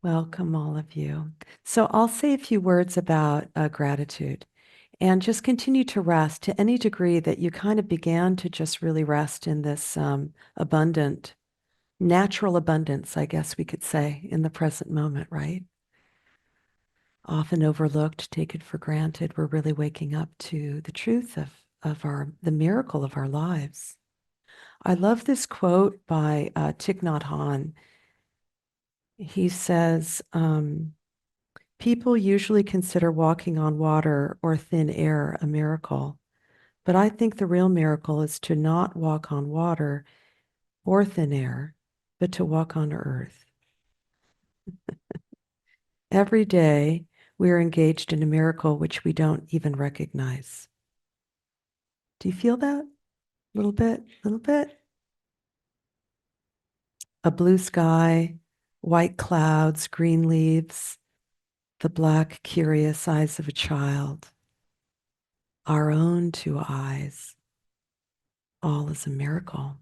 Welcome, all of you. So I'll say a few words about gratitude and just continue to rest to any degree that you kind of began to just really rest in this abundant, natural abundance, I guess we could say, in the present moment, right? Often overlooked, taken for granted. We're really waking up to the truth the miracle of our lives. I love this quote by Thich Nhat Hanh. He says, people usually consider walking on water or thin air a miracle, but I think the real miracle is to not walk on water or thin air, but to walk on earth. Every day, we are engaged in a miracle which we don't even recognize. Do you feel that? A little bit, a little bit? A blue sky, white clouds, green leaves, the black, curious eyes of a child, our own two eyes, all is a miracle.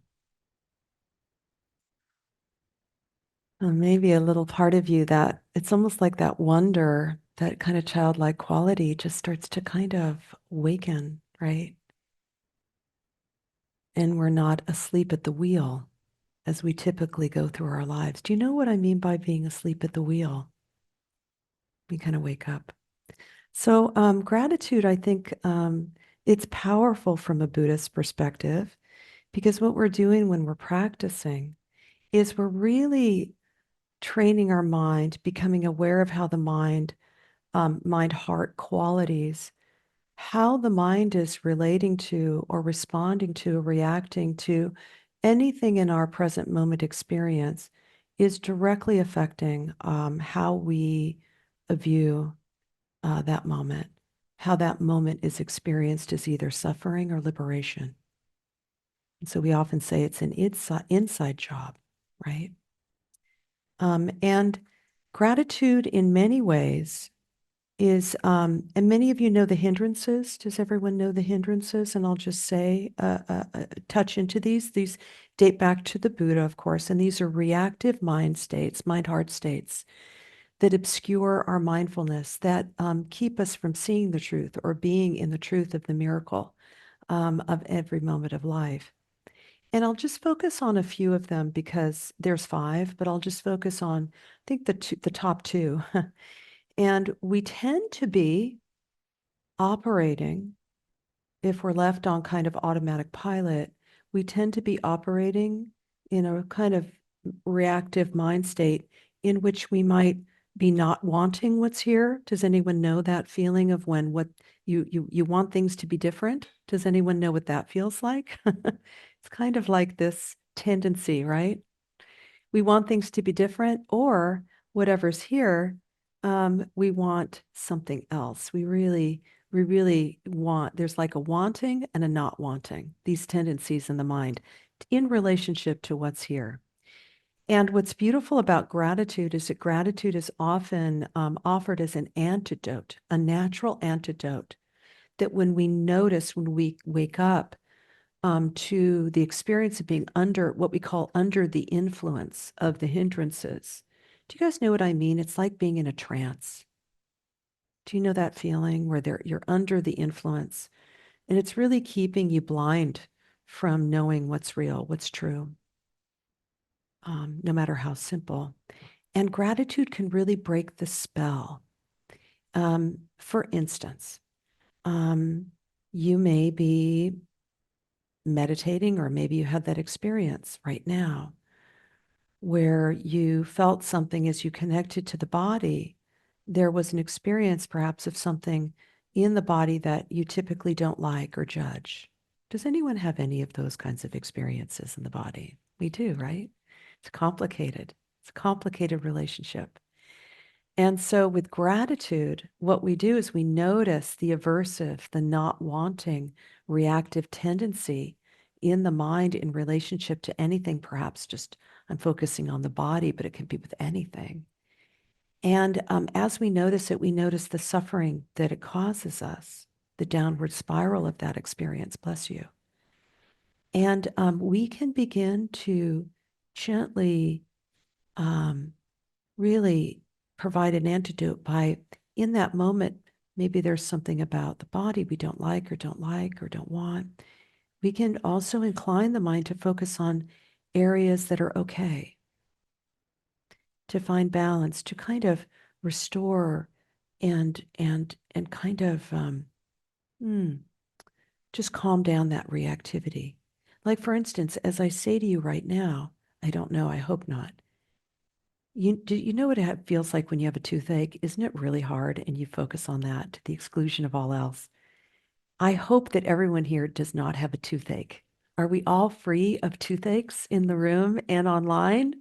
Maybe a little part of you that it's almost like that wonder, that kind of childlike quality just starts to kind of waken, right? And we're not asleep at the wheel as we typically go through our lives. Do you know what I mean by being asleep at the wheel? We kind of wake up. So, gratitude, I think it's powerful from a Buddhist perspective because what we're doing when we're practicing is we're really training our mind, becoming aware of how the mind-heart qualities, how the mind is relating to or responding to, reacting to anything in our present moment experience is directly affecting how we view that moment, how that moment is experienced as either suffering or liberation. And so we often say it's an inside job, right? And gratitude in many ways is, and many of you know the hindrances. Does everyone know the hindrances? And I'll just say, touch into these. These date back to the Buddha, of course, and these are reactive mind states, mind-heart states that obscure our mindfulness, that keep us from seeing the truth or being in the truth of the miracle of every moment of life. And I'll just focus on a few of them because there's five, but I'll just focus on, I think, the top two. And we tend to be operating, if we're left on kind of automatic pilot, we tend to be operating in a kind of reactive mind state in which we might be not wanting what's here. Does anyone know that feeling of when what you want things to be different? Does anyone know what that feels like? It's kind of like this tendency, right? We want things to be different, or whatever's here, we want something else. We really want, there's like a wanting and a not wanting, these tendencies in the mind in relationship to what's here. And what's beautiful about gratitude is that gratitude is often offered as an antidote, a natural antidote, that when we notice, when we wake up, to the experience of being under what we call under the influence of the hindrances. Do you guys know what I mean? It's like being in a trance. Do you know that feeling where you're under the influence and it's really keeping you blind from knowing what's real, what's true, no matter how simple. And gratitude can really break the spell. For instance, um, you may be meditating, or maybe you had that experience right now where you felt something as you connected to the body. There was an experience perhaps of something in the body that you typically don't like or judge. Does anyone have any of those kinds of experiences in the body? We do, right? It's complicated. It's a complicated relationship. And so with gratitude, what we do is we notice the aversive, the not wanting, reactive tendency in the mind in relationship to anything, perhaps just I'm focusing on the body, but it can be with anything. And as we notice it, we notice the suffering that it causes us, the downward spiral of that experience, bless you. And we can begin to gently, really provide an antidote by, in that moment, maybe there's something about the body we don't like or don't want. We can also incline the mind to focus on areas that are okay, to find balance, to kind of restore and kind of just calm down that reactivity. Like, for instance, as I say to you right now, I don't know, I hope not. Do you know what it feels like when you have a toothache? Isn't it really hard? And you focus on that to the exclusion of all else. I hope that everyone here does not have a toothache. Are we all free of toothaches in the room and online?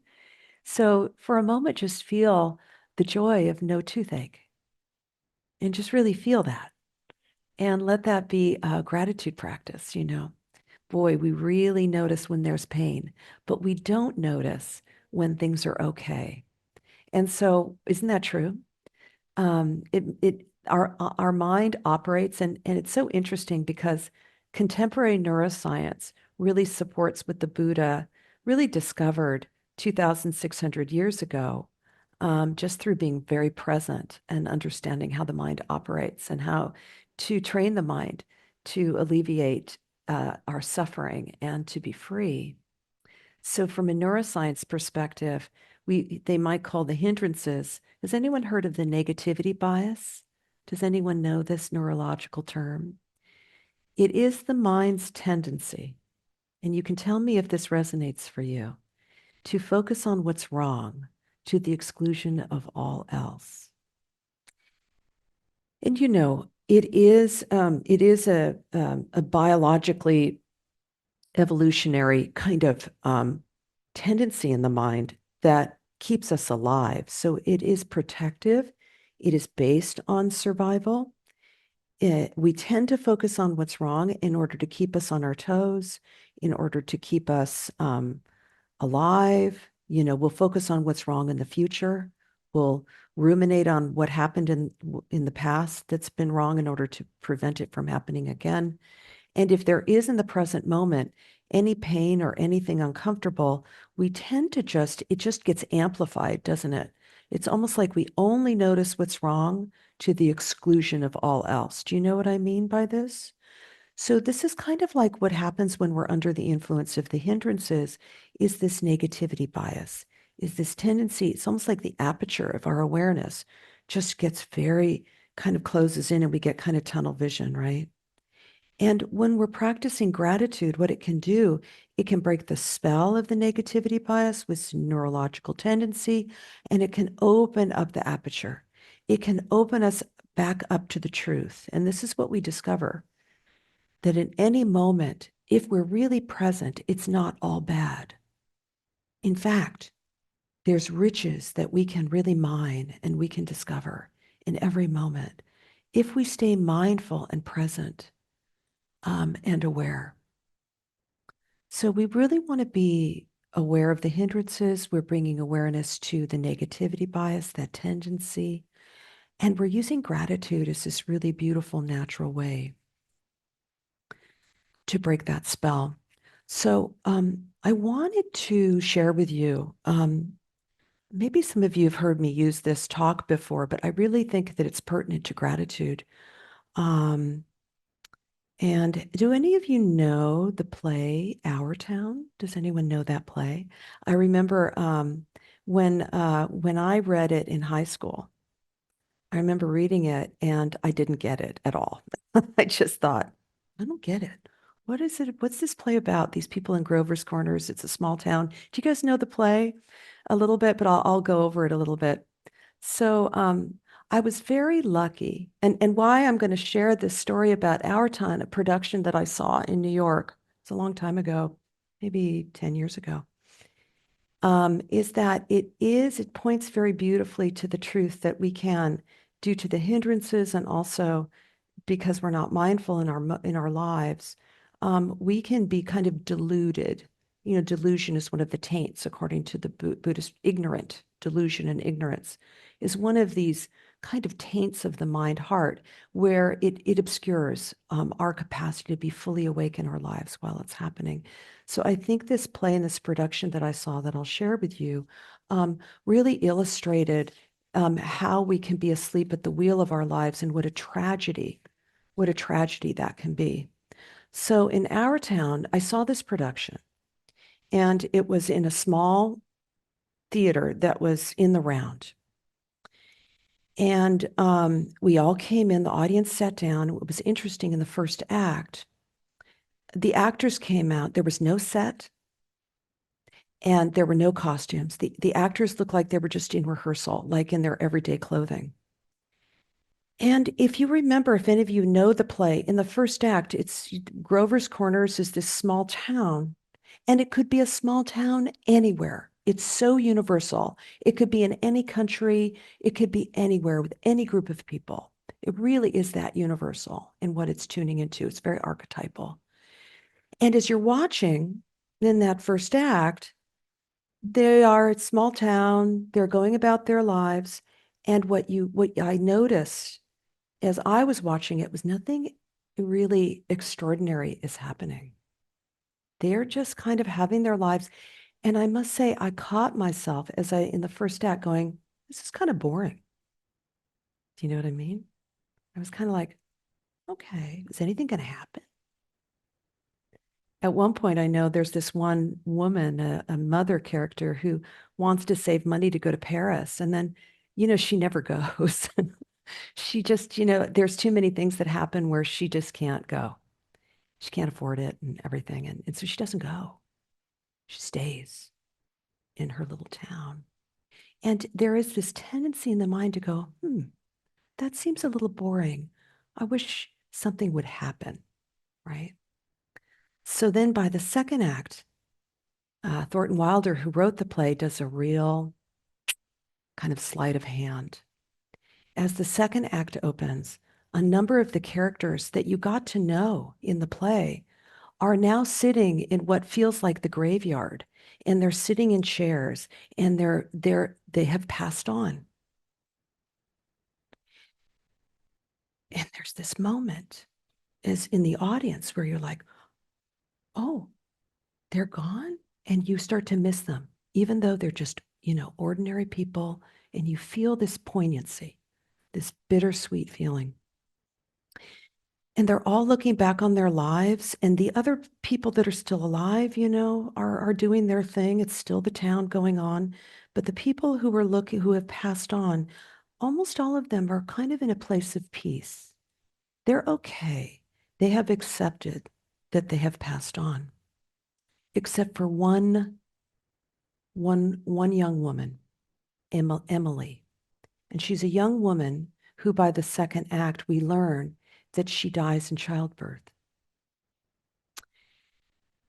So for a moment, just feel the joy of no toothache and just really feel that. And let that be a gratitude practice, you know. Boy, we really notice when there's pain, but we don't notice when things are okay. And so, isn't that true? Our mind operates, and it's so interesting because contemporary neuroscience really supports what the Buddha really discovered 2,600 years ago, just through being very present and understanding how the mind operates and how to train the mind to alleviate our suffering and to be free. So from a neuroscience perspective, they might call the hindrances. Has anyone heard of the negativity bias? Does anyone know this neurological term? It is the mind's tendency, and you can tell me if this resonates for you, to focus on what's wrong to the exclusion of all else. And you know, it is a biologically evolutionary kind of tendency in the mind that keeps us alive. So it is protective. It is based on survival. We tend to focus on what's wrong in order to keep us on our toes, in order to keep us alive. You know, we'll focus on what's wrong in the future. We'll ruminate on what happened in the past that's been wrong in order to prevent it from happening again. And if there is in the present moment any pain or anything uncomfortable, we tend to it just gets amplified, doesn't it? It's almost like we only notice what's wrong to the exclusion of all else. Do you know what I mean by this? So this is kind of like what happens when we're under the influence of the hindrances, is this negativity bias, is this tendency. It's almost like the aperture of our awareness just gets very kind of closes in and we get kind of tunnel vision, right? And when we're practicing gratitude, what it can do, it can break the spell of the negativity bias with neurological tendency, and it can open up the aperture. It can open us back up to the truth. And this is what we discover, that in any moment, if we're really present, it's not all bad. In fact, there's riches that we can really mine and we can discover in every moment if we stay mindful and present. And aware. So we really want to be aware of the hindrances. We're bringing awareness to the negativity bias, that tendency. And we're using gratitude as this really beautiful, natural way to break that spell. So I wanted to share with you, maybe some of you have heard me use this talk before, but I really think that it's pertinent to gratitude. And do any of you know the play Our Town? Does anyone know that play? I remember when I read it in high school, I remember reading it and I didn't get it at all. I just thought, I don't get it. What is it? What's this play about? These people in Grover's Corners. It's a small town. Do you guys know the play a little bit? But I'll go over it a little bit. So I was very lucky. And why I'm going to share this story about Our Town, a production that I saw in New York, it's a long time ago, maybe 10 years ago, is that it points very beautifully to the truth that we can, due to the hindrances and also because we're not mindful in our lives, we can be kind of deluded. You know, delusion is one of the taints, according to the Buddhist. Ignorant delusion and ignorance is one of these kind of taints of the mind heart, where it obscures our capacity to be fully awake in our lives while it's happening. So I think this play and this production that I saw that I'll share with you really illustrated how we can be asleep at the wheel of our lives, and what a tragedy that can be. So in our town, I saw this production, and it was in a small theater that was in the round. And we all came in, the audience sat down. It was interesting in the first act. The actors came out, there was no set, and there were no costumes. The actors looked like they were just in rehearsal, like in their everyday clothing. And if you remember, if any of you know the play, in the first act, it's Grover's Corners is this small town, and it could be a small town anywhere. It's so universal. It could be in any country. It could be anywhere with any group of people. It really is that universal in what it's tuning into. It's very archetypal. And as you're watching in that first act, they are a small town. They're going about their lives. And what I noticed as I was watching it was nothing really extraordinary is happening. They're just kind of having their lives. And I must say, I caught myself in the first act going, this is kind of boring. Do you know what I mean? I was kind of like, okay, is anything going to happen? At one point, I know there's this one woman, a mother character, who wants to save money to go to Paris. And then, she never goes. She just, there's too many things that happen where she just can't go. She can't afford it and everything. And so she doesn't go. She stays in her little town. And there is this tendency in the mind to go, that seems a little boring. I wish something would happen, right? So then by the second act, Thornton Wilder, who wrote the play, does a real kind of sleight of hand. As the second act opens, a number of the characters that you got to know in the play are now sitting in what feels like the graveyard, and they're sitting in chairs, and they have passed on. And there's this moment is in the audience where you're like, oh, they're gone, and you start to miss them, even though they're just, ordinary people, and you feel this poignancy, this bittersweet feeling. And they're all looking back on their lives, and the other people that are still alive, are doing their thing. It's still the town going on. But the people who have passed on, almost all of them are kind of in a place of peace. They're okay. They have accepted that they have passed on, except for one young woman, Emily. And she's a young woman who, by the second act, we learn that she dies in childbirth.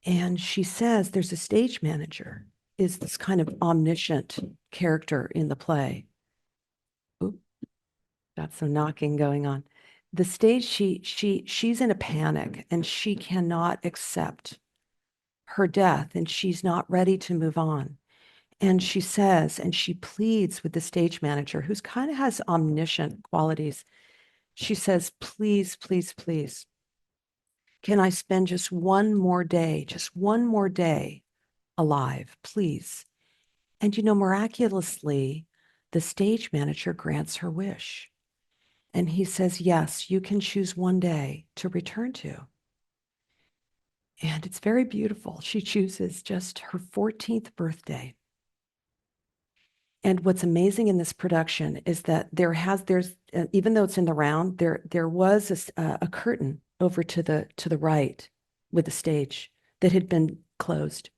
And she says there's a stage manager, is this kind of omniscient character in the play. Oop, got some knocking going on. The stage, she's in a panic, and she cannot accept her death, and she's not ready to move on. And she says, and she pleads with the stage manager, who's kind of has omniscient qualities. She says, please, please, please, can I spend just one more day alive, please? And miraculously, the stage manager grants her wish. And he says, yes, you can choose one day to return to. And it's very beautiful. She chooses just her 14th birthday. And what's amazing in this production is that there's even though it's in the round, there was a curtain over to the right with the stage that had been closed.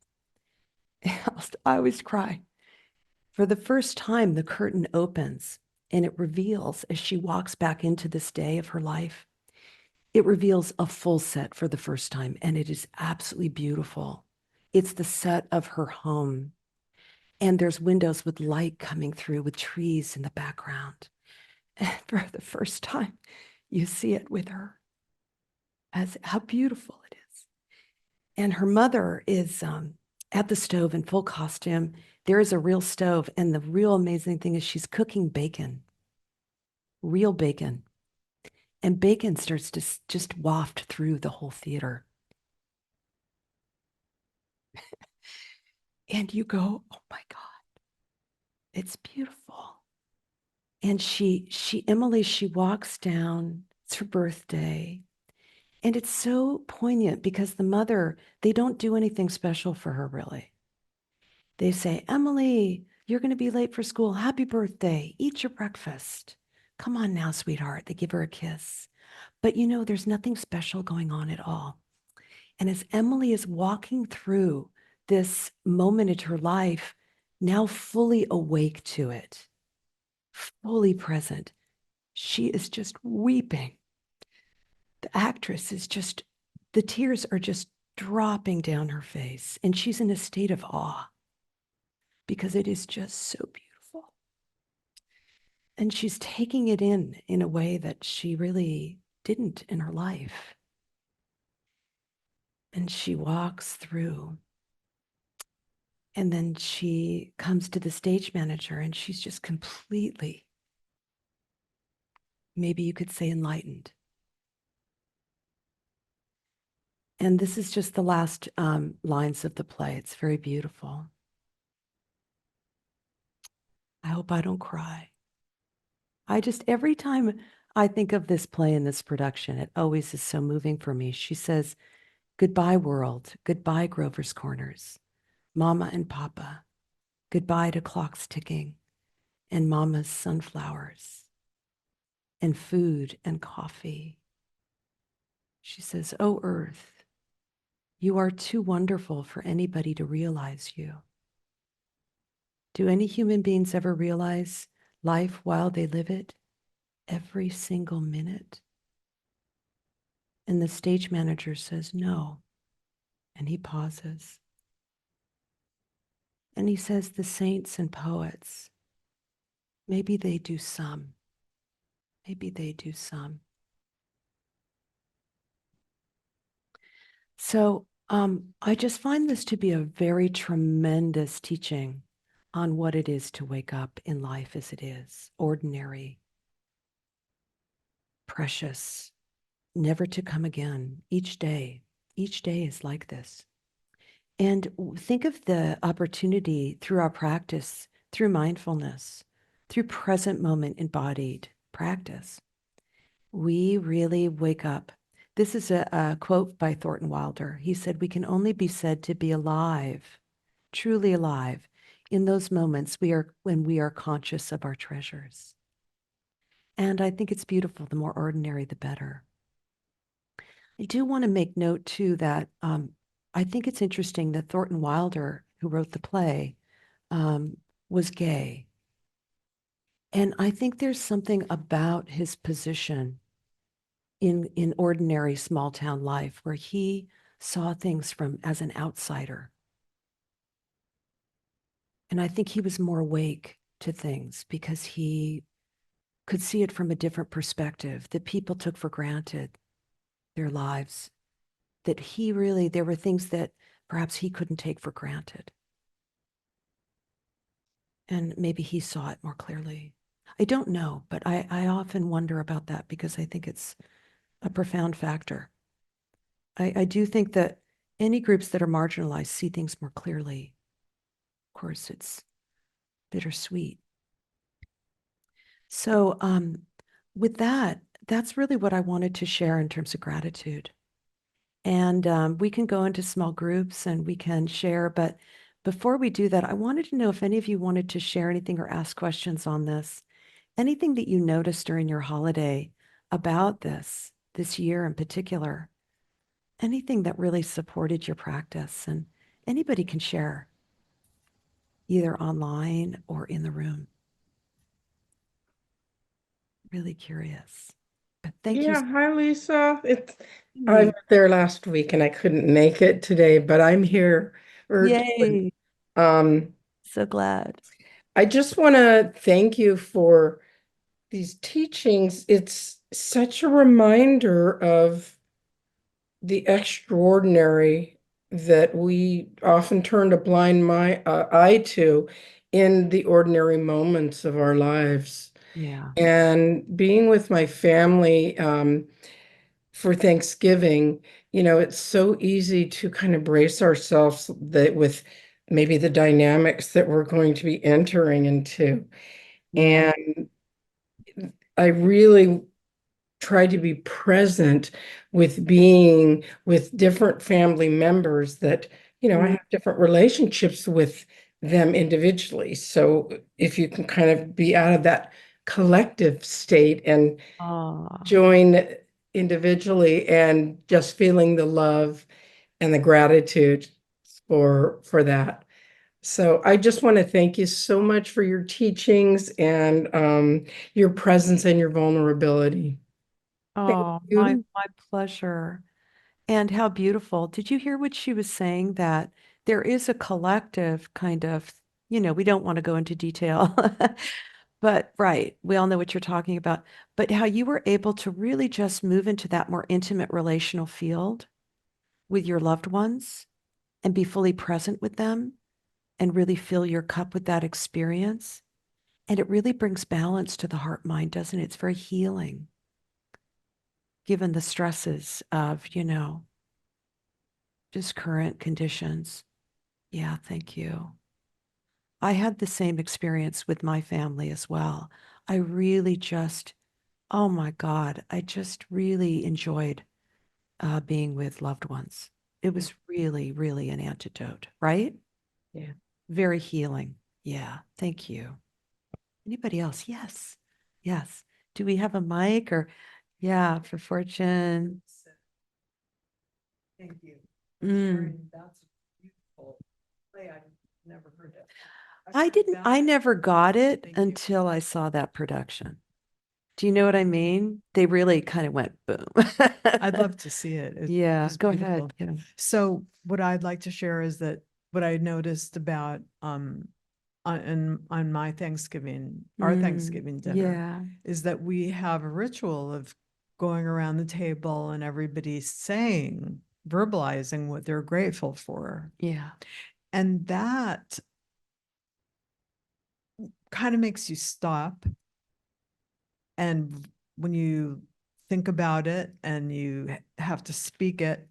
I always cry. For the first time, the curtain opens, and it reveals, as she walks back into this day of her life, it reveals a full set for the first time, and it is absolutely beautiful. It's the set of her home. And there's windows with light coming through with trees in the background. And for the first time, you see it with her as how beautiful it is. And her mother is at the stove in full costume. There is a real stove. And the real amazing thing is she's cooking bacon, real bacon. And bacon starts to just waft through the whole theater. And you go, oh my God, it's beautiful. And Emily, she walks down, it's her birthday. And it's so poignant because the mother, they don't do anything special for her, really. They say, Emily, you're going to be late for school. Happy birthday. Eat your breakfast. Come on now, sweetheart. They give her a kiss. But there's nothing special going on at all. And as Emily is walking through this moment in her life, now fully awake to it, fully present, she is just weeping. The actress is just, the tears are just dropping down her face, and she's in a state of awe because it is just so beautiful. And she's taking it in a way that she really didn't in her life. And she walks through. And then she comes to the stage manager and she's just completely, maybe you could say, enlightened. And this is just the last lines of the play. It's very beautiful. I hope I don't cry. Every time I think of this play and this production, it always is so moving for me. She says, goodbye, world. Goodbye, Grover's Corners. Mama and Papa. Goodbye to clocks ticking and Mama's sunflowers and food and coffee. She says, oh, Earth, you are too wonderful for anybody to realize you. Do any human beings ever realize life while they live it? Every single minute? And the stage manager says, no. And he pauses. And he says, the saints and poets, maybe they do some. Maybe they do some. So I just find this to be a very tremendous teaching on what it is to wake up in life as it is, ordinary, precious, never to come again. Each day is like this. And think of the opportunity through our practice, through mindfulness, through present moment embodied practice. We really wake up. This is a quote by Thornton Wilder. He said, we can only be said to be alive, truly alive, in those moments when we are conscious of our treasures. And I think it's beautiful. The more ordinary, the better. I do want to make note, too, that I think it's interesting that Thornton Wilder, who wrote the play, was gay. And I think there's something about his position in ordinary small town life where he saw things as an outsider. And I think he was more awake to things because he could see it from a different perspective that people took for granted their lives, that there were things that perhaps he couldn't take for granted. And maybe he saw it more clearly. I don't know, but I often wonder about that because I think it's a profound factor. I do think that any groups that are marginalized see things more clearly. Of course, it's bittersweet. So with that, that's really what I wanted to share in terms of gratitude. And we can go into small groups and we can share. But before we do that, I wanted to know if any of you wanted to share anything or ask questions on this. Anything that you noticed during your holiday about this year in particular. Anything that really supported your practice. And anybody can share, either online or in the room. Really curious. But thank you. Yeah, hi Lisa. I was Yay. there last week and I couldn't make it today, but I'm here virtually. Yay. Um, So glad. I just want to thank you for these teachings. It's such a reminder of the extraordinary that we often turn a blind eye to in the ordinary moments of our lives. Yeah. And being with my family, for Thanksgiving, it's so easy to kind of brace ourselves that with maybe the dynamics that we're going to be entering into. Yeah. And I really try to be present with being with different family members that, I Mm. have different relationships with them individually. So if you can kind of be out of that collective state and Oh, join individually and just feeling the love and the gratitude for that. So I just want to thank you so much for your teachings and your presence and your vulnerability. Thank oh, my you. my pleasure. And how beautiful. Did you hear what she was saying? That there is a collective kind of, we don't want to go into detail, but right, we all know what you're talking about. But how you were able to really just move into that more intimate relational field with your loved ones and be fully present with them and really fill your cup with that experience. And it really brings balance to the heart mind, doesn't it? It's very healing, given the stresses of, just current conditions. Yeah, thank you. I had the same experience with my family as well. I really just, oh my God, I just really enjoyed being with loved ones. It was really, really an antidote, right? Yeah. Very healing. Yeah, thank you. Anybody else? Yes. Yes. Do we have a mic or, yeah, for Fortune? Thank you. Mm. That's a beautiful play. I've never heard it. I never got it until I saw that production. Do you know what I mean? They really kind of went boom. I'd love to see it. It Yeah, was go beautiful. ahead. Yeah. So what I'd like to share is that what I noticed about on my Thanksgiving, our Thanksgiving dinner, Yeah, is that we have a ritual of going around the table and everybody saying, verbalizing what they're grateful for. yeah, And that kind of makes you stop. And when you think about it and you have to speak it,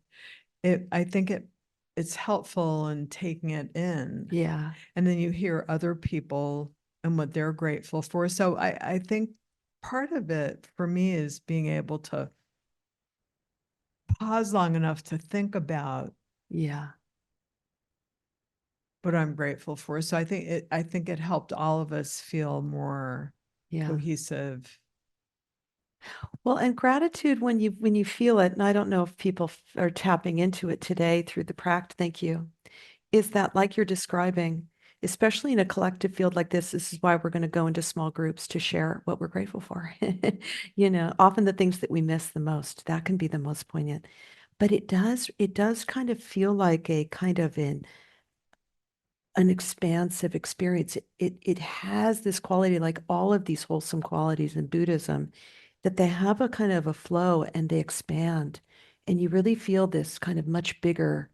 I think it's helpful in taking it in. yeah, And then you hear other people and what they're grateful for. So I think part of it for me is being able to pause long enough to think about yeah, what I'm grateful for. So I think it helped all of us feel more yeah. cohesive. Well, and gratitude when you feel it, and I don't know if people are tapping into it today through the practice. Thank you. Is that like you're describing, especially in a collective field like this is why we're going to go into small groups to share what we're grateful for. Often the things that we miss the most, that can be the most poignant. But it does kind of feel like a kind of an expansive experience. It has this quality, like all of these wholesome qualities in Buddhism, that they have a kind of a flow and they expand. And you really feel this kind of much bigger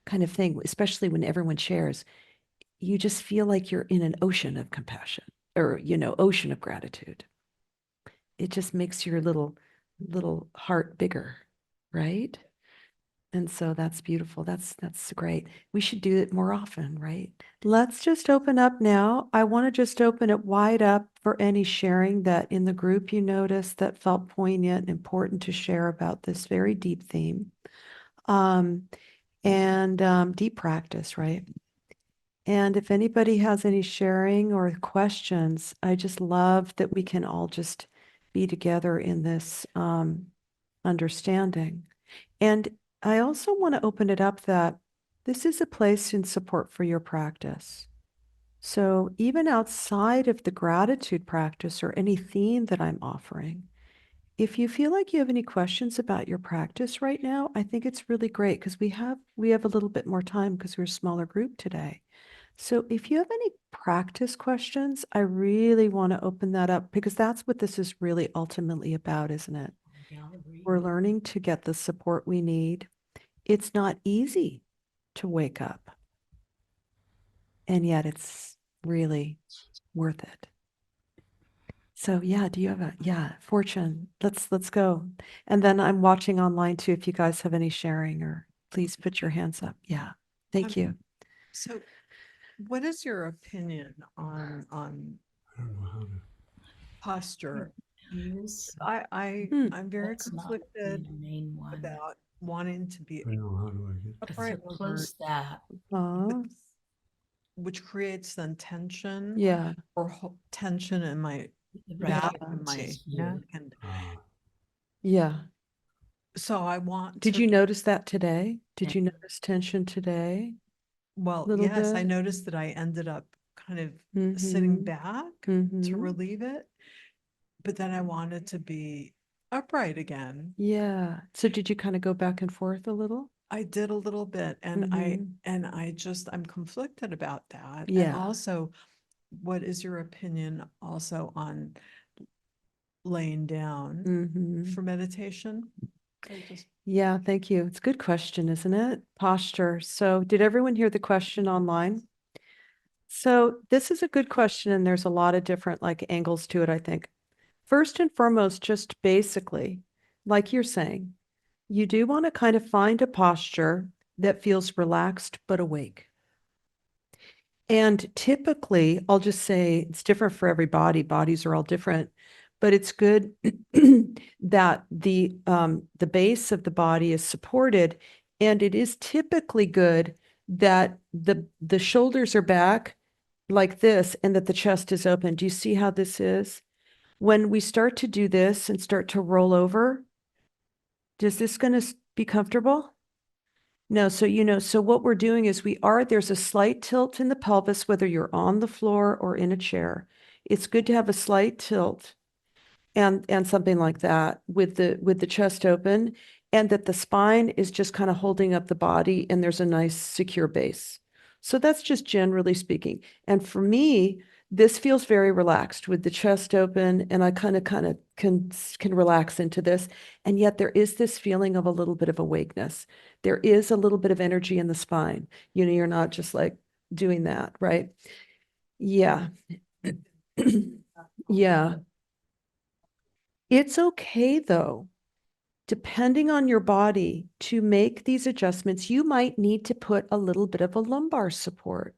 kind of thing, especially when everyone shares. You just feel like you're in an ocean of compassion or, ocean of gratitude. It just makes your little heart bigger, right? And so that's beautiful. That's great. We should do it more often, right? Let's just open up now. I want to just open it wide up for any sharing that in the group you noticed that felt poignant and important to share about this very deep theme. Um, and deep practice, right? And if anybody has any sharing or questions, I just love that we can all just be together in this understanding. And I also want to open it up that this is a place in support for your practice. So even outside of the gratitude practice or any theme that I'm offering, if you feel like you have any questions about your practice right now, I think it's really great because we have a little bit more time because we're a smaller group today. So if you have any practice questions, I really want to open that up because that's what this is really ultimately about, isn't it? We're learning to get the support we need. It's not easy to wake up, and yet it's really worth it. So yeah, do you have yeah, Fortune? Let's go. And then I'm watching online too if you guys have any sharing or please put your hands up. Yeah. Thank you. So what is your opinion on posture use? I'm very That's not conflicted the main one. about wanting to be I know, how do I get If upright you or close that, Uh, which creates then tension yeah. or tension in my the back right and my is neck. here. And Yeah. so I want Did to, you notice that today? Did you Yeah. notice tension today? well, Little yes, I bit? noticed that I ended up kind of sitting Mhm. back to Mhm. relieve it, but then I wanted to be upright again. Yeah. So did you kind of go back and forth a little? I did a little bit and Mhm. I'm conflicted about that. And Yeah. also, what is your opinion also on laying down Mhm. for meditation? I just, Yeah, thank you. It's a good question, isn't it? Posture. So did everyone hear the question online? So this is a good question, and there's a lot of different like angles to it, I think. First and foremost, just basically, like you're saying, you do want to kind of find a posture that feels relaxed but awake. And typically, I'll just say it's different for every body. Bodies are all different, but it's good that the base of the body is supported, and it is typically good that the shoulders are back like this and that the chest is open. Do you see how this is? When we start to do this and start to roll over, does this going to be comfortable? No, so so what we're doing is there's a slight tilt in the pelvis, whether you're on the floor or in a chair. It's good to have a slight tilt and something like that with the chest open, and that the spine is just kind of holding up the body and there's a nice secure base. So that's just generally speaking. And for me, this feels very relaxed with the chest open, and I kind of can relax into this. And yet there is this feeling of a little bit of awakeness. There is a little bit of energy in the spine. You're not just like doing that, right? Yeah. Yeah. It's okay though, depending on your body, to make these adjustments. You might need to put a little bit of a lumbar support,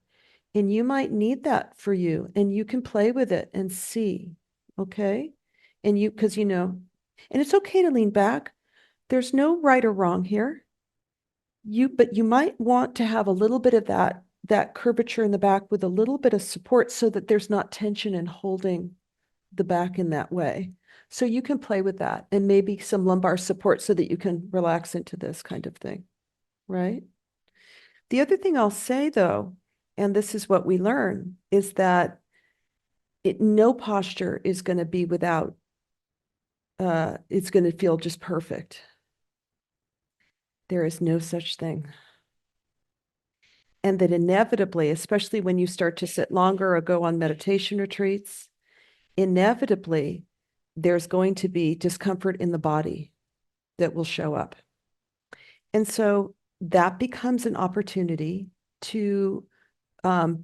and you might need that for you, and you can play with it and see, okay? And because and it's okay to lean back. There's no right or wrong here. But you might want to have a little bit of that curvature in the back with a little bit of support so that there's not tension in holding the back in that way. So you can play with that and maybe some lumbar support so that you can relax into this kind of thing, right? The other thing I'll say though, and this is what we learn, is that no posture is going to be without, it's going to feel just perfect. There is no such thing. And that inevitably, especially when you start to sit longer or go on meditation retreats, inevitably there's going to be discomfort in the body that will show up. And so that becomes an opportunity to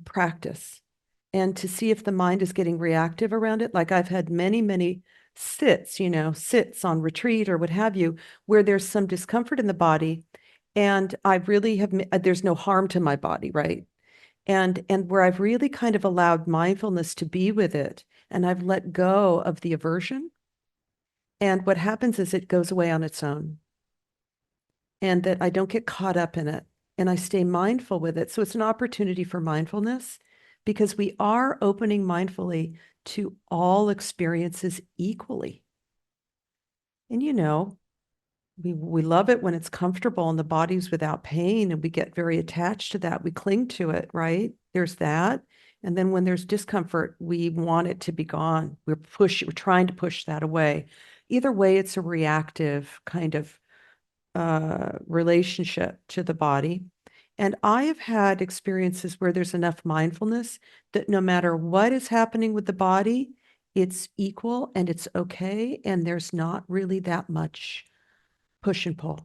practice and to see if the mind is getting reactive around it. Like I've had many, many sits on retreat or what have you, where there's some discomfort in the body. And I really there's no harm to my body, right? And where I've really kind of allowed mindfulness to be with it, and I've let go of the aversion. And what happens is it goes away on its own, and that I don't get caught up in it, and I stay mindful with it. So it's an opportunity for mindfulness, because we are opening mindfully to all experiences equally. And we love it when it's comfortable and the body's without pain, and we get very attached to that. We cling to it, right? There's that. And then when there's discomfort, we want it to be gone. We're trying to push that away. Either way, it's a reactive kind of relationship to the body. And I have had experiences where there's enough mindfulness that no matter what is happening with the body, it's equal and it's okay. And there's not really that much push and pull.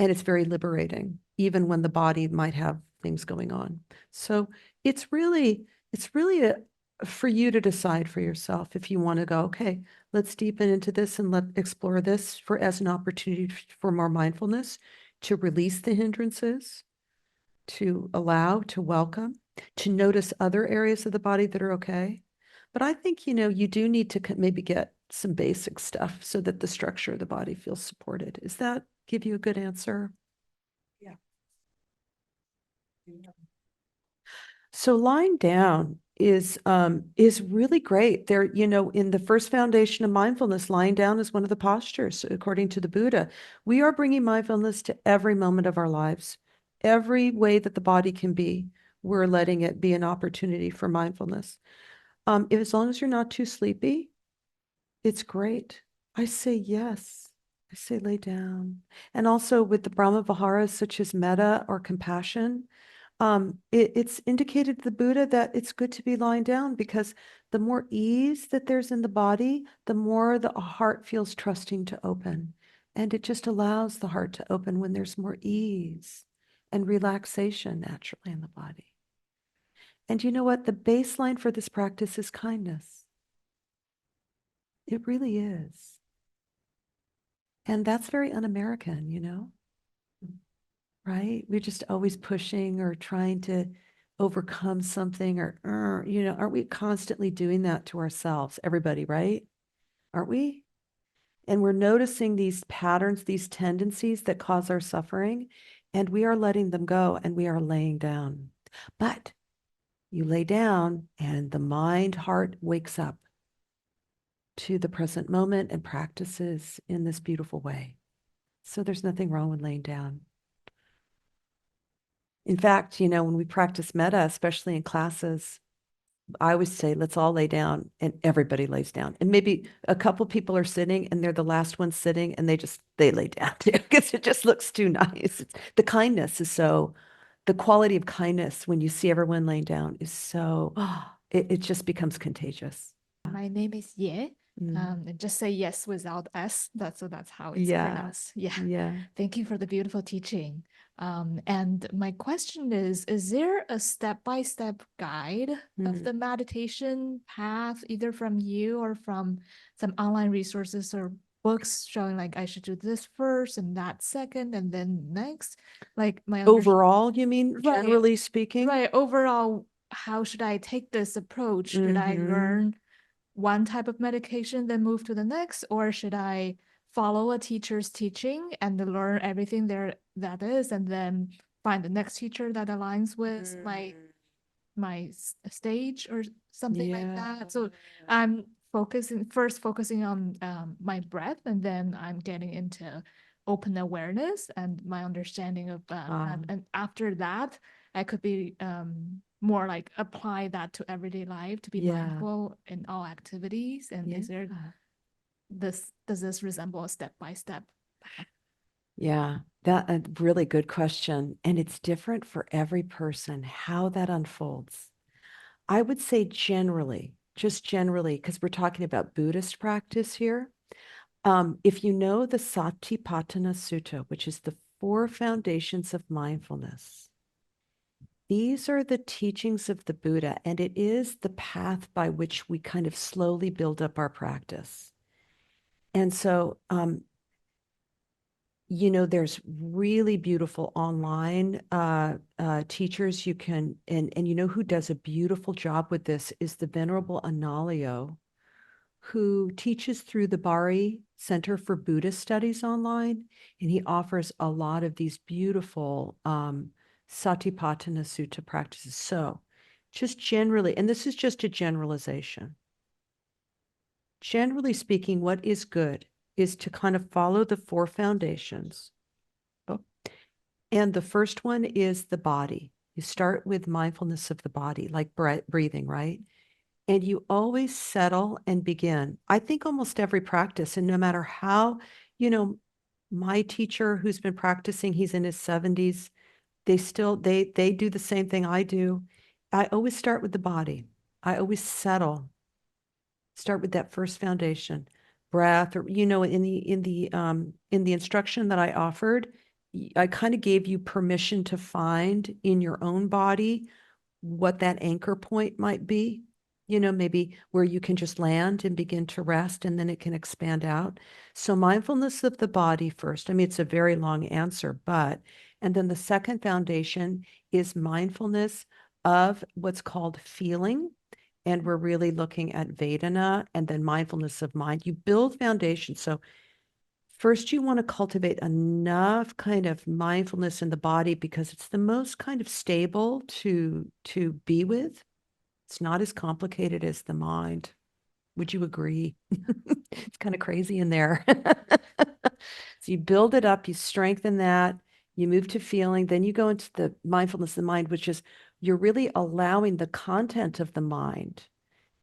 And it's very liberating, even when the body might have things going on. So it's really for you to decide for yourself if you want to go, okay, let's deepen into this and let's explore this as an opportunity for more mindfulness, to release the hindrances, to allow, to welcome, to notice other areas of the body that are okay. But I think, you do need to maybe get some basic stuff so that the structure of the body feels supported. Does that give you a good answer? Yeah. So lying down is really great. There, in the first foundation of mindfulness, lying down is one of the postures, according to the Buddha. We are bringing mindfulness to every moment of our lives, every way that the body can be. We're letting it be an opportunity for mindfulness. If as long as you're not too sleepy, it's great. I say yes. I say lay down. And also with the Brahma Viharas, such as metta or compassion, it's indicated to the Buddha that it's good to be lying down because the more ease that there's in the body, the more the heart feels trusting to open. And it just allows the heart to open when there's more ease and relaxation naturally in the body. And you know what? The baseline for this practice is kindness. It really is. And that's very un-American, right? We're just always pushing or trying to overcome something or, aren't we constantly doing that to ourselves? Everybody, right? Aren't we? And we're noticing these patterns, these tendencies that cause our suffering, and we are letting them go and we are laying down. But you lay down and the mind, heart wakes up to the present moment and practices in this beautiful way. So there's nothing wrong with laying down. In fact, when we practice metta, especially in classes, I always say, let's all lay down, and everybody lays down. And maybe a couple people are sitting and they're the last ones sitting and they lay down too because it just looks too nice. The kindness is the quality of kindness when you see everyone laying down is so, it just becomes contagious. My name is Ye. Mm. And just say yes without S. That's how it's Yeah. pronounced. Yeah. Yeah. Thank you for the beautiful teaching. And my question is there a step-by-step guide of Mm. the meditation path, either from you or from some online resources or books showing like I should do this first and that second and then next? Like my Overall, you mean, Right. generally speaking? Right. Overall, how should I take this approach? Should I Mhm. learn one type of medication, then move to the next, or should I follow a teacher's teaching and learn everything there that is, and then find the next teacher that aligns with my stage or something like Yeah. that? So I'm focusing on my breath, and then I'm getting into open awareness and my understanding of and after that I could be more like apply that to everyday life to be Yeah. mindful in all activities. And is there does this resemble a step-by-step path? Yeah, that a really good question. And it's different for every person how that unfolds. I would say generally, just generally, because we're talking about Buddhist practice here. If you know the Satipatthana Sutta, which is the 4 foundations of mindfulness, these are the teachings of the Buddha, and it is the path by which we kind of slowly build up our practice. And so, there's really beautiful online teachers you can, and who does a beautiful job with this is the Venerable Analayo, who teaches through the Bari Center for Buddhist Studies online, and he offers a lot of these beautiful Satipatthana Sutta practices. So just generally, and this is just a generalization, generally speaking, what is good is to kind of follow the 4 foundations. Oh. And the first one is the body. You start with mindfulness of the body, like breathing, right? And you always settle and begin. I think almost every practice, and no matter how, my teacher who's been practicing, he's in his 70s, they do the same thing I do. I always start with the body. I always start with that first foundation, breath, or in the instruction that I offered, I kind of gave you permission to find in your own body what that anchor point might be, maybe where you can just land and begin to rest and then it can expand out. So mindfulness of the body first. I mean, it's a very long answer, and then the second foundation is mindfulness of what's called feeling. and we're really looking at Vedana and then mindfulness of mind. You build foundation. So first you want to cultivate enough kind of mindfulness in the body because it's the most kind of stable to be with. It's not as complicated as the mind. Would you agree? It's kind of crazy in there. So you build it up, you strengthen that, you move to feeling, then you go into the mindfulness of the mind, which is you're really allowing the content of the mind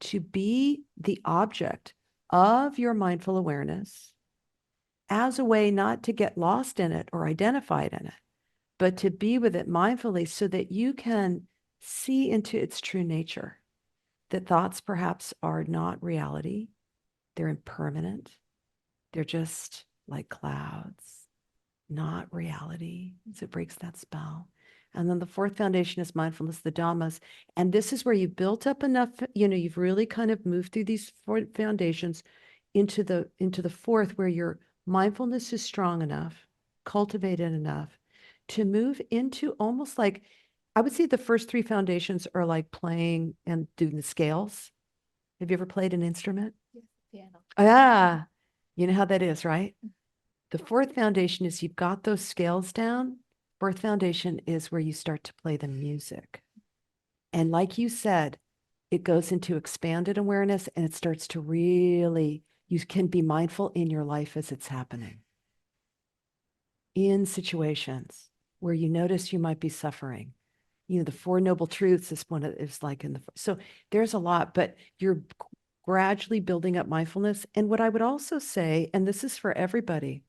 to be the object of your mindful awareness as a way not to get lost in it or identified in it, but to be with it mindfully so that you can see into its true nature, that thoughts perhaps are not reality, they're impermanent, they're just like clouds, not reality. So it breaks that spell. And then the fourth foundation is mindfulness, the Dhammas. And this is where you built up enough, you've really kind of moved through these four foundations into the fourth, where your mindfulness is strong enough, cultivated enough to move into almost like, I would say the first three foundations are like playing and doing the scales. Have you ever played an instrument? Yes, piano. Ah, you know how that is, right? The fourth foundation is you've got those scales down. Fourth foundation is where you start to play the music. And like you said, it goes into expanded awareness and it starts to really, you can be mindful in your life as it's happening. In situations where you notice you might be suffering. The Four Noble Truths is one is like in the, so there's a lot, but you're gradually building up mindfulness. And what I would also say, and this is for everybody,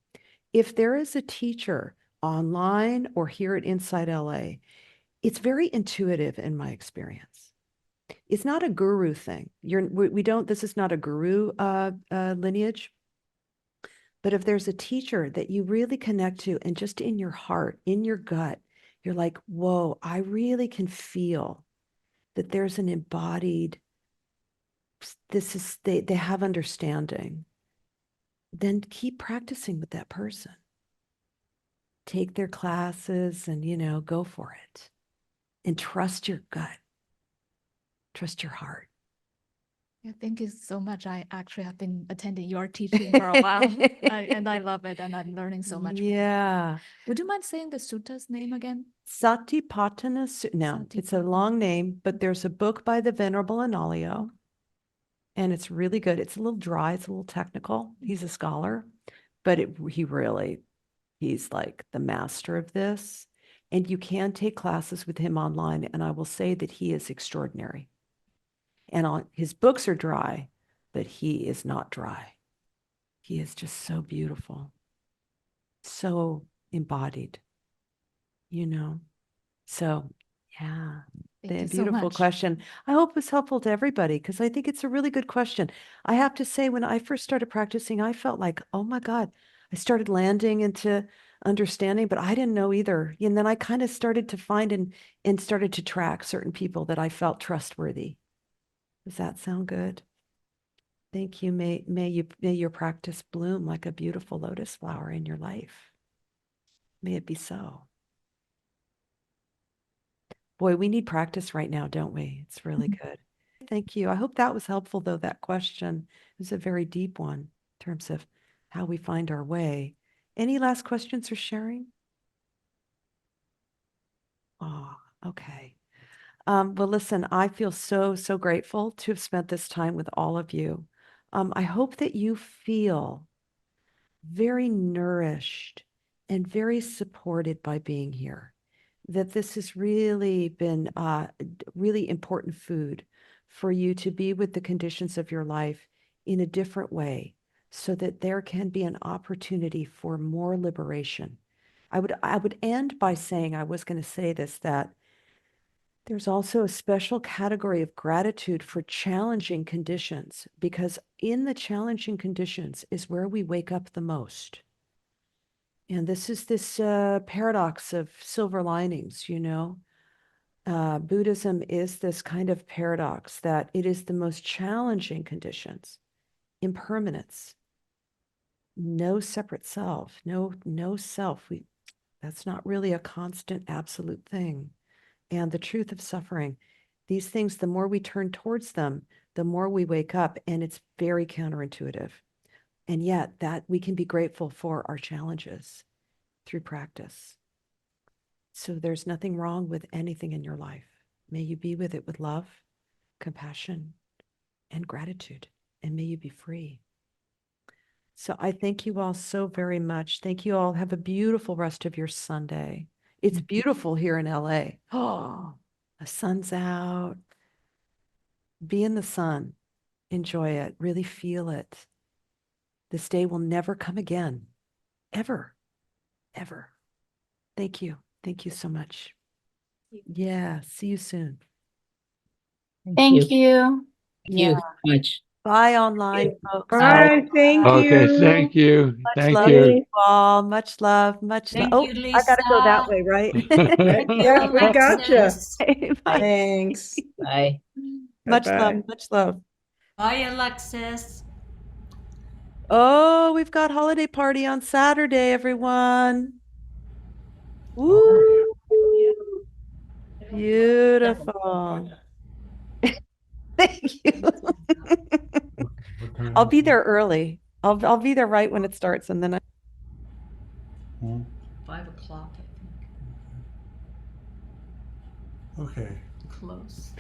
if there is a teacher online or here at Inside LA, it's very intuitive in my experience. It's not a guru thing. We don't, this is not a guru lineage. But if there's a teacher that you really connect to and just in your heart, in your gut, you're like, whoa, I really can feel that there's an embodied, they have understanding, then keep practicing with that person. Take their classes and, go for it. And trust your gut. Trust your heart. Yeah, thank you so much. I actually have been attending your teaching for a while, and I love it, and I'm learning so much. Yeah. Would you mind saying the sutta's name again? Satipatthana. No, it's a Satipatthana. long name, but there's a book by the Venerable Analayo, and it's really good. It's a little dry. It's a little technical. He's a scholar, but he's like the master of this. And you can take classes with him online, and I will say that he is extraordinary. And his books are dry, but he is not dry. He is just so beautiful, so embodied, So, yeah, Thank you so beautiful much. question. I hope it's helpful to everybody because I think it's a really good question. I have to say, when I first started practicing, I felt like, oh my God, I started landing into understanding, but I didn't know either. And then I kind of started to find and started to track certain people that I felt trustworthy. Does that sound good? Thank you. May your practice bloom like a beautiful lotus flower in your life. May it be so. Boy, we need practice right now, don't we? It's really good. Thank you. I hope that was helpful, though. That question is a very deep one in terms of how we find our way. Any last questions or sharing? Oh, okay. Well, listen, I feel so, so grateful to have spent this time with all of you. I hope that you feel very nourished and very supported by being here. That this has really been really important food for you to be with the conditions of your life in a different way so that there can be an opportunity for more liberation. I would end by saying, I was going to say this, that there's also a special category of gratitude for challenging conditions, because in the challenging conditions is where we wake up the most. And this is this paradox of silver linings, Buddhism is this kind of paradox that it is the most challenging conditions, impermanence, no separate self, no self. That's not really a constant absolute thing. And the truth of suffering, these things, the more we turn towards them, the more we wake up, and it's very counterintuitive. And yet that we can be grateful for our challenges through practice. So there's nothing wrong with anything in your life. May you be with it with love, compassion, and gratitude, and may you be free. So I thank you all so very much. Thank you all. Have a beautiful rest of your Sunday. It's beautiful here in LA. Oh, the sun's out. Be in the sun. Enjoy it. Really feel it. This day will never come again. Ever. Ever. Thank you. Thank you so much. Yeah. See you soon. Thank you. Thank you so much. Bye online, folks. Bye, thank Okay, you. thank you. Much Thank love you. to you all. Much love. Much love. Thank Oh, you, I gotta go that Lisa. way, right? Thank you, Yep, we gotcha. Alexis. Bye. Thanks. Bye. Much Bye-bye. love. Much love. Bye, Alexis. Oh, we've got holiday party on Saturday, everyone. Woo! Beautiful. Thank you. I'll be there early. I'll be there right when it starts, and then 5 o'clock, I think. Okay. Close.